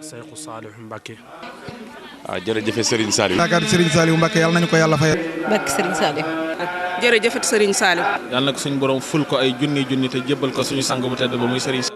Seexu Saalihu Mbacke. waaw jërëjëf Serigne Saliou. yaakaar Serigne Saliou Mbacke yàlla nañu ko yàlla fayal. barke Serigne Saliou. jërëjëf Serigne Saliou. yàlla na ko suñu borom ful ko ay junni junni te jébbal ko suñu sang bu tedd ba muy Serigne.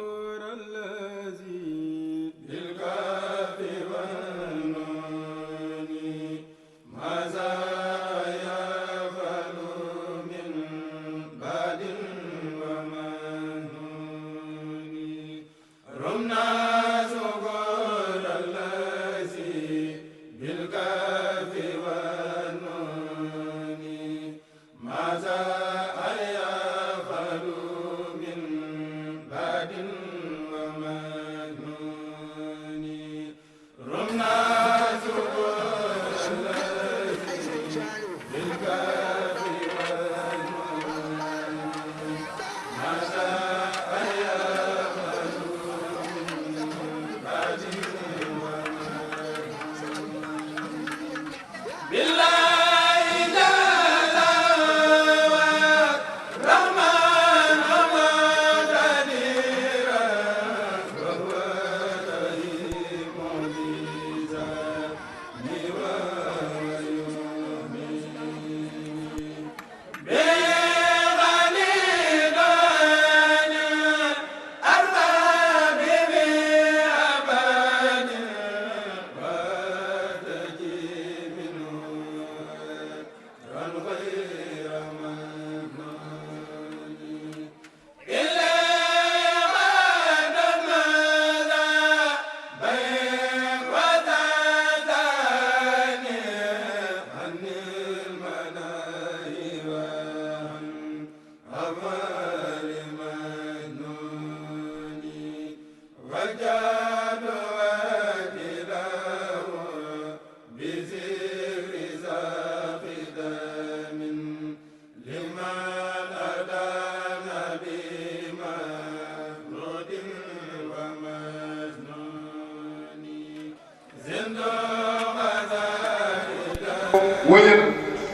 wëyal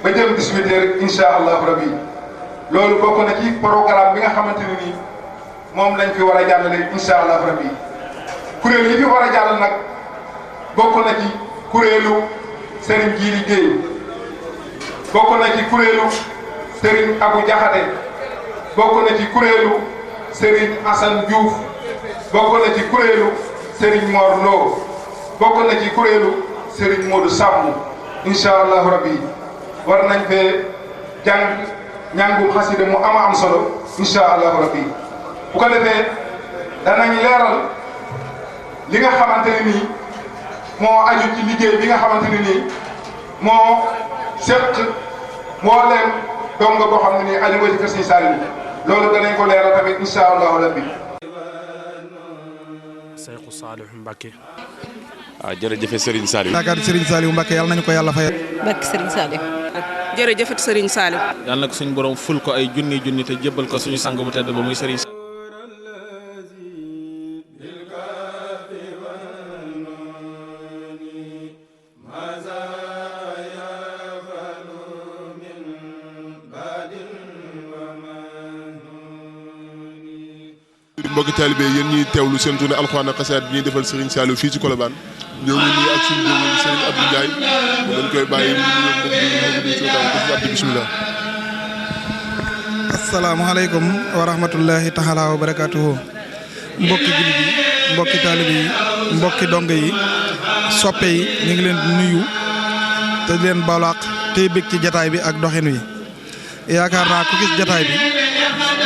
ba jëm 18 heures incha allahu rabi loolu bokk na ci programme bi nga xamante ne nii moom lañ fi war a jàllale incha allahu rabi kuréel yi fi war a jàll nag bokk na ci kuréelu Serigne Djili Guèye bokk na ci kuréelu Serigne Abou Diakhaté bokk na ci kuréelu Serigne Assane Diouf bokk na ci kuréelu Serigne Mor Lo bokk na ci kuréelu Serigne Modou Samb incha allahu rabbi war nañ fee jàng ñàngum xasida mu am solo incha allahu rabbi bu ko defee danañ leeral li nga xamante ne nii moo aju ci liggéey bi nga xamante ne nii moo seq mbooleem donga boo xam ne nii aju nga ci kër Sëñ Saliou loolu danañ ko leeral tamit incha allahu rabbi. Seexu Saalihu Mbacke. waaw jërëjëf Serigne Saliou. yaakaar Serigne Saliou Mbacke yàlla nañu ko yàlla fayal. barke Serigne Saliou. jërëjëf Serigne Saliou. yàlla na ko suñu borom ful ko ay junni junni te jébbal ko suñu sang bu tedd ba muy Serigne. mbokki taalibe yéen ñuy teewlu seen journée alxuraan ak xasaayid bi ñuy defal Serigne Saliou fii ci Colobane ñoo ngi nii ak suñu jëwriñ Serigne Abdou Ndiaye dañ koy bàyyi mu nuyoo bismillah. asalaamaaleykum wa rahmatullahi taala wa barakaatuhu mbokki jullit yi mbokki taalibe yi mbokki dong yi soppe yi ñu ngi leen di nuyu te di leen balaaq tey bëgg ci jataay bi ak doxin wi yaakaar naa ku gis jataay bi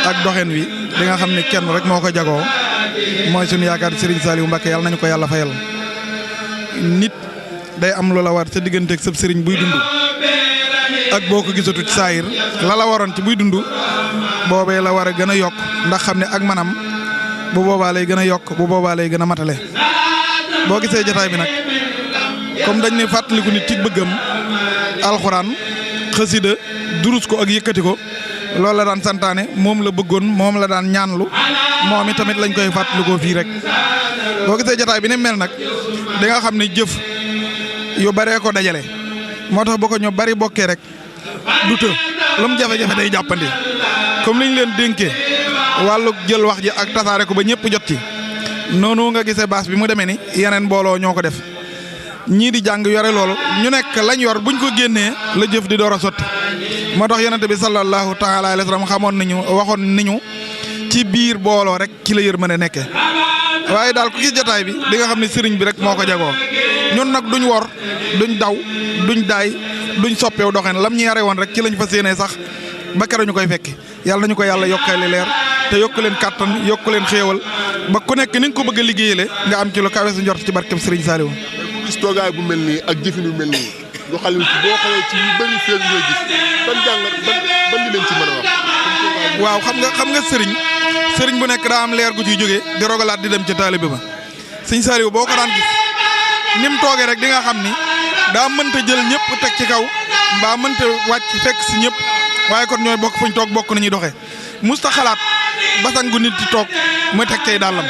ak doxin wi di nga xam ne kenn rek moo ko jagoo mooy suñu yaakaar Serigne Saliou Mbacke yàlla nañu ko yàlla fayal. nit day am lu la war sa digganteeg sab sëriñ buy dund ak boo ko gisatu ci saayir la la waroon ci buy dund boobee la war a gën a yokk ndax xam ne ak manam bu boobaa lay gën a yokk bu boobaa lay gën a matale. boo gisee jotaay bi nag comme dañ ne fàttaliku nit ci bëggam alxuraan xasida durus ko ak yëkkati ko loolu la daan santaane moom la bëggoon moom la daan ñaanlu moom itamit lañ koy fàttalikoo fii rek boo gisee jotaay bi ni mel nag di nga xam ne jëf yu baree ko dajale moo tax boo ko ñu bari bokkee rek du të lu mu jafe-jafe day jàppandi comme liñ leen dénkee wàllu jël wax ji ak tasaare ko ba ñëpp jot ci noonu nga gisee baas bi mu demee ni yeneen mbooloo ñoo ko def ñii di jàng yore loolu ñu nekk lañ yor buñ ko génnee la jëf di door a sotti moo tax yonente bi sallallahu taala alayhi wa sallam xamoon nañu waxoon nañu ci biir booloo rek ci la yërmande nekke waaye daal ku gis jotaay bi di nga xam ne sëriñ bi rek moo ko jagoo ñun nag duñ wor duñ daw duñ daay duñ soppeew doxeen lam ñu yare woon rek ci lañ fas yéenee sax ba keroog ñu koy fekki yàlla nañu ko yàlla yokkale leer te yokku leen kàttan yokku leen xéewal ba ku nekk ni nga ko bëgg a liggéeyale nga am ci lu kawe sa njort ci barkeb Sëriñ Saliou. gis toogaay bu mel nii ak jëfin bu mel nii lu xale ci boo xoolee ci yu bëri feeñ ngay gis ban jàngat ban li leen ci mën a wax. waaw xam nga sëriñ bu nekk daa am leer gu ciy jógee di rogalaat di dem ca taalibe ba Sëriñ Saliou boo ko daan gis ni mu toogee rek di nga xam ni daa mënta jël ñëpp teg ci kaw mbaa mënta wàcc fekk si ñëpp waaye kon ñooy bokk fuñ toog bokk nañuy doxee musta xalaat basan gu nit di toog muy teg cay dàllam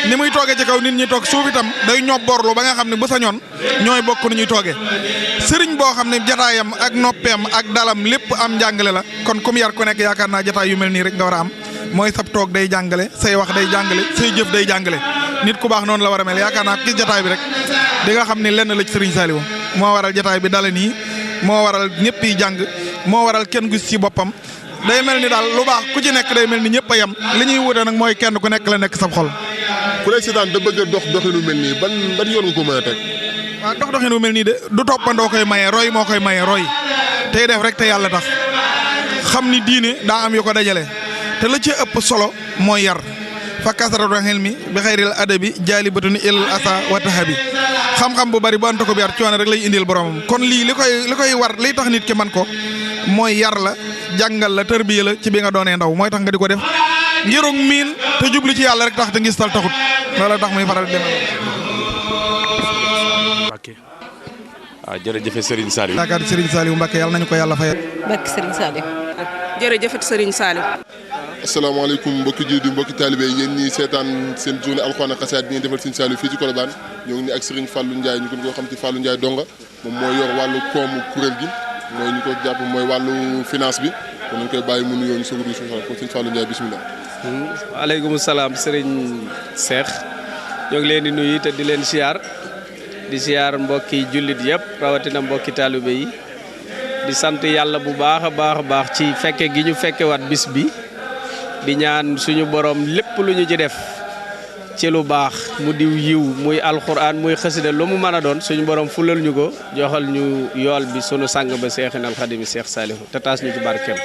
ni muy toogee ci kaw nit ñi toog suuf itam day ñobborlu ba nga xam ne bu sañoon ñooy bokk nu ñuy toogee sëriñ boo xam ne jataayam ak noppeem ak dalam lépp am njàngale la kon comme yar ku nekk yaakaar naa jataay yu mel nii rek nga war a am mooy sab toog day jàngale say wax day jàngale say jëf day jàngale nit ku baax noonu la war a mel yaakaar naa gis jataay bi rek di nga xam ne lenn la ci Sëriñ Saliou moo waral jataay bi dale nii moo waral ñëpp yi jàng moo waral kenn gis ci boppam day mel ni daal lu baax ku ci nekk day mel ni ñëpp a yem li ñuy wute nag mooy kenn ku nekk la nekk sab xol. ku lay seetaan da bëgg a dox doxinu mel nii ban yoon nga ko mën a teg. waaw dox doxinu mel nii de du toppandoo koy maye roy moo koy maye roy tey def rek te yàlla tax xam ni diine daa am yu ko dajale te la ci ëpp solo mooy yar fa kasaratu hilmi bi xayril adabi jaalibatun ilal asa wa tahabi xam-xam bu bari bu anta ko bi yar coono rek lay indil boromam kon lii li koy war liy tax nit ki man ko mooy yar la jàngal la tërbiya la ci bi nga doonee ndaw mooy tax nga di ko def ngirug miin te jublu ci yàlla rek tax te ngis tal taxut loolu tax muy faral di demee. waaw jërëjëf Serigne Saliou. yaakaar Serigne Saliou Mbacke yàlla nañu ko yàlla fayal. barke Serigne Saliou. jërëjëf Serigne Saliou. asalaamaaleykum mbokki jullit yi mbokki taalibe yéen ñi seetaan seen journée alxuraan ak xasaayid bi ñuy defal Serigne Saliou fii ci Colobane ñoo ngi ni ak Serigne Fallou Ndiaye ñu gën koo xam ci Fallou Ndiaye donga moom mooy yor wàllu koomu kuréel gi mooy ñu ko jàpp mooy wàllu finance bi kon nañ koy bàyyi mu nuyoo ñu soog a dugg suñu kon Serigne Fallou Ndiaye bisimilah. waaleykum salaam Serigne Cheikh ñoo ngi leen di nuyu te di leen siyaar di siyaar mbokki jullit yëpp rawatina mbokki taalibe yi di sant yàlla bu baax a baax ci fekke gi ñu fekkewaat bis bi di ñaan suñu borom lépp lu ñu ci def ci lu baax mu diw yiw muy alxuraan muy xasida lu mu mën a doon suñu borom fulal ñu ko joxal ñu yool bi sunu sang ba Seexinal Xadimi Seex Saalihu te taas ñu ci barkeem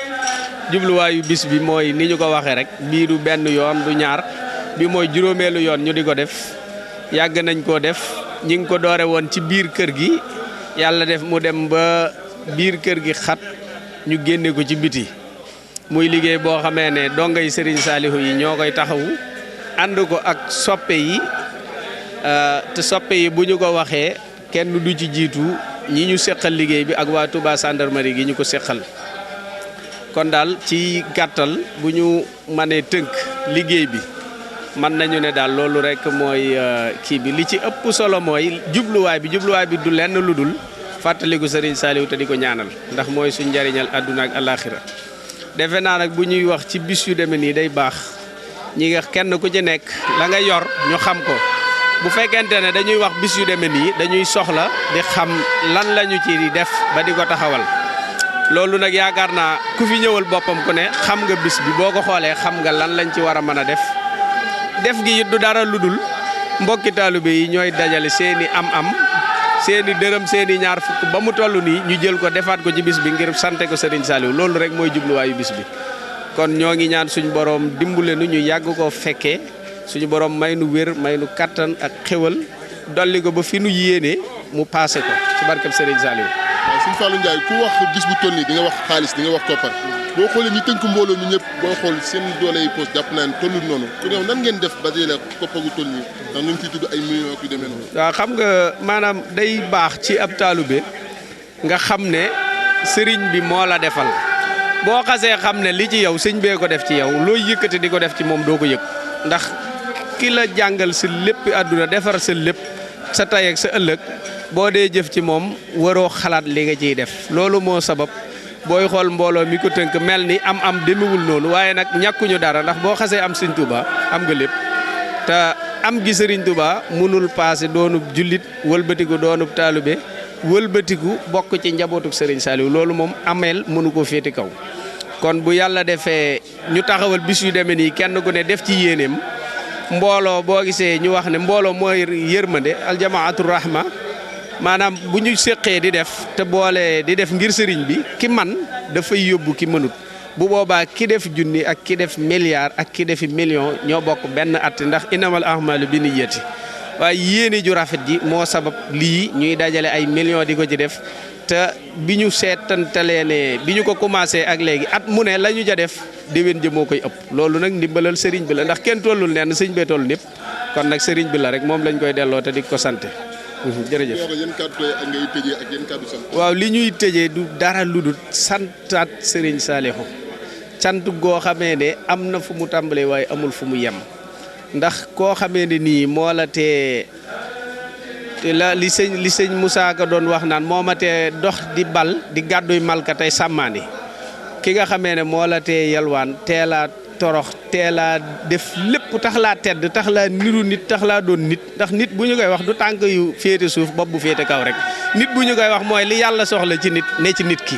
jubluwaayu bis bi mooy ni ñu ko waxee rek bii du benn yoon du ñaar bi mooy juróomeelu yoon ñu di ko def yàgg nañ koo def ñi ngi ko doore woon ci biir kër gi yàlla def mu dem ba biir kër gi xat ñu génne ko ci biti muy liggéey boo xamee ne dongay Serigne Saliou yi ñoo koy taxawu ànd ko ak soppe yi te soppe yi bu ñu ko waxee kenn du ci jiitu ñi ñu seqal liggéey bi ak waa Touba gendarmerie gi ñu ko seqal kon daal ci gàttal bu ñu mënee tënk liggéey bi mën nañu ne daal loolu rek mooy kii bi li ci ëpp solo mooy jubluwaay bi du lenn lu dul fàttaliku Serigne Saliou te di ko ñaanal ndax mooy suñ njariñal àdduna ak alaaxira defe naa nag bu ñuy wax ci bis yu demee nii day baax ñi nga kenn ku ci nekk la nga yor ñu xam ko bu fekkente ne dañuy wax bis yu demee nii dañuy soxla di xam lan la ñu ci def ba di ko taxawal loolu nag yaakaar naa ku fi ñëwal boppam ku ne xam nga bis bi boo ko xoolee xam nga lan lañ ci war a mën a def gi it du dara lu dul mbokki taalibe yi ñooy dajale seeni am-am seeni dërëm seeni ñaar fukk ba mu toll nii ñu jël ko defaat ko ci bis bi ngir sante ko Serigne Saliou loolu rek mooy jubluwaayu bis bi kon ñoo ngi ñaan suñu borom dimbule nu ñu yàgg koo fekkee suñu borom may nu wér may nu kattan ak xéwal dolli ko ba fi nu yéenee mu paase ko ci barkeb Serigne Saliou. waaw Serigne Fallou Ndiaye ku wax bis bu toll nii di nga wax xaalis di nga wax koppar boo xoolee ñi tënk mbooloo mi ñëpp boo xool seen doole yi poos jàpp naa ne tollu noonu ku ñëw nan ngeen def ba dajale koppar gu toll nii ndax ñu ngi ciy tudd ay millions yu demee noonu. waaw xam nga maanaam day baax ci ab taalibe nga xam ne sëriñ bi moo la defal boo xasee xam ne li ci yow sëñ bee ko def ci yow looy yëkkati di ko def ci moom doo ko yëg ndax ki la jàngal sa lépp àdduna defar sa lépp sa tay ak sa ëllëg boo dee jëf ci moom waroo xalaat li nga ciy def loolu moo sabab booy xool mbooloo mi ko tënk mel ni am demewul noonu waaye nag ñàkkuñu dara ndax boo xasee am sëñ Touba am nga lépp te am gi sëriñ Touba mënul paase doonub jullit wëlbatiku doonub taalibe wëlbatiku bokk ci njabootuk sëriñ Saliou loolu moom ameel mënu ko féeti kaw kon bu yàlla defee ñu taxawal bis yu demee nii kenn ku ne def ci yéeneem mbooloo boo gisee ñu wax ne mbooloo mooy yërmande aljamaatu rahma maanaam bu ñu séqee di def te boole di def ngir sëriñ bi ki man dafay yóbbu ki mënut bu boobaa ki def junni ak ki def milliard ak ki defi million ñoo bokk benn at ndax inamal ahmalu bi niyyati waaye yéene ju rafet ji moo sabab lii ñuy dajale ay millions di ko ci def te bi ñu seetantalee ne bi ñu ko commencé ak léegi at mu ne la ñu ja def déwén jë moo koy ëpp loolu nag ndimbalal sëriñ bi la ndax kenn tollul nenn sëñ bee toll népp kon nag sëriñ bi la rek moom lañ koy delloo te di ko sant jërëjëf. waaw li ñuy tëjee du dara lu dul santaat sëriñ Saliou cant goo xamee ne am na fu mu tàmbalee waaye amul fu mu yem ndax koo xamee ne nii moo la tee la li sëñ Moussa Ka doon wax naan moo ma tee dox di bal di gàdduy malka tey sàmmaani ki nga xamee ne moo la tee yalwaan teelaa torox teelaa def lépp tax laa tedd tax laa niru nit tax laa doon nit ndax nit bu ñu koy wax du tànk yu féete suuf bopp bu féete kaw rek nit bu ñu koy wax mooy li yàlla soxla ci nit ne ci nit ki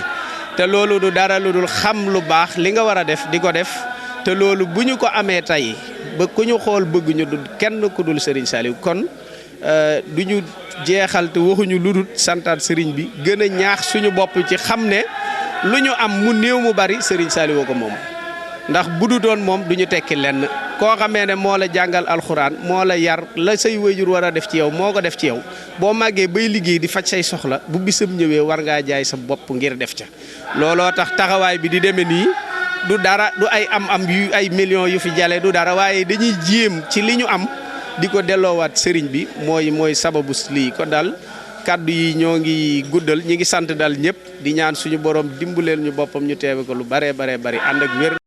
te loolu du dara lu dul xam lu baax li nga war a def di ko def te loolu bu ñu ko amee tey ba ku ñu xool bëgguñu du kenn ku dul Serigne Saliou kon du ñu jeexal te waxuñu lu dul santaat Serigne bi gën a ñaax suñu bopp ci xam ne lu ñu am mu néew mu bari Serigne Saliou ko moom ndax bu du doon moom du ñu tekki lenn koo xamee ne moo la jàngal alxuraan moo la yar la say wayjur war a def ci yow moo ko def ci yow boo màggee bay liggéey di faj say soxla bu bisam ñëwee war ngaa jaay sa bopp ngir def ca looloo tax taxawaay bi di demee nii du dara du ay am yu ay millions yu fi jale du dara waaye dañuy jéem ci li ñu am di ko delloowaat sëriñ bi mooy sababu lii kon daal kaddu yi ñoo ngi guddal ñi ngi sant daal ñëpp di ñaan suñu borom dimbaleel ñu boppam ñu teewe ko lu baree bari ànd ak wér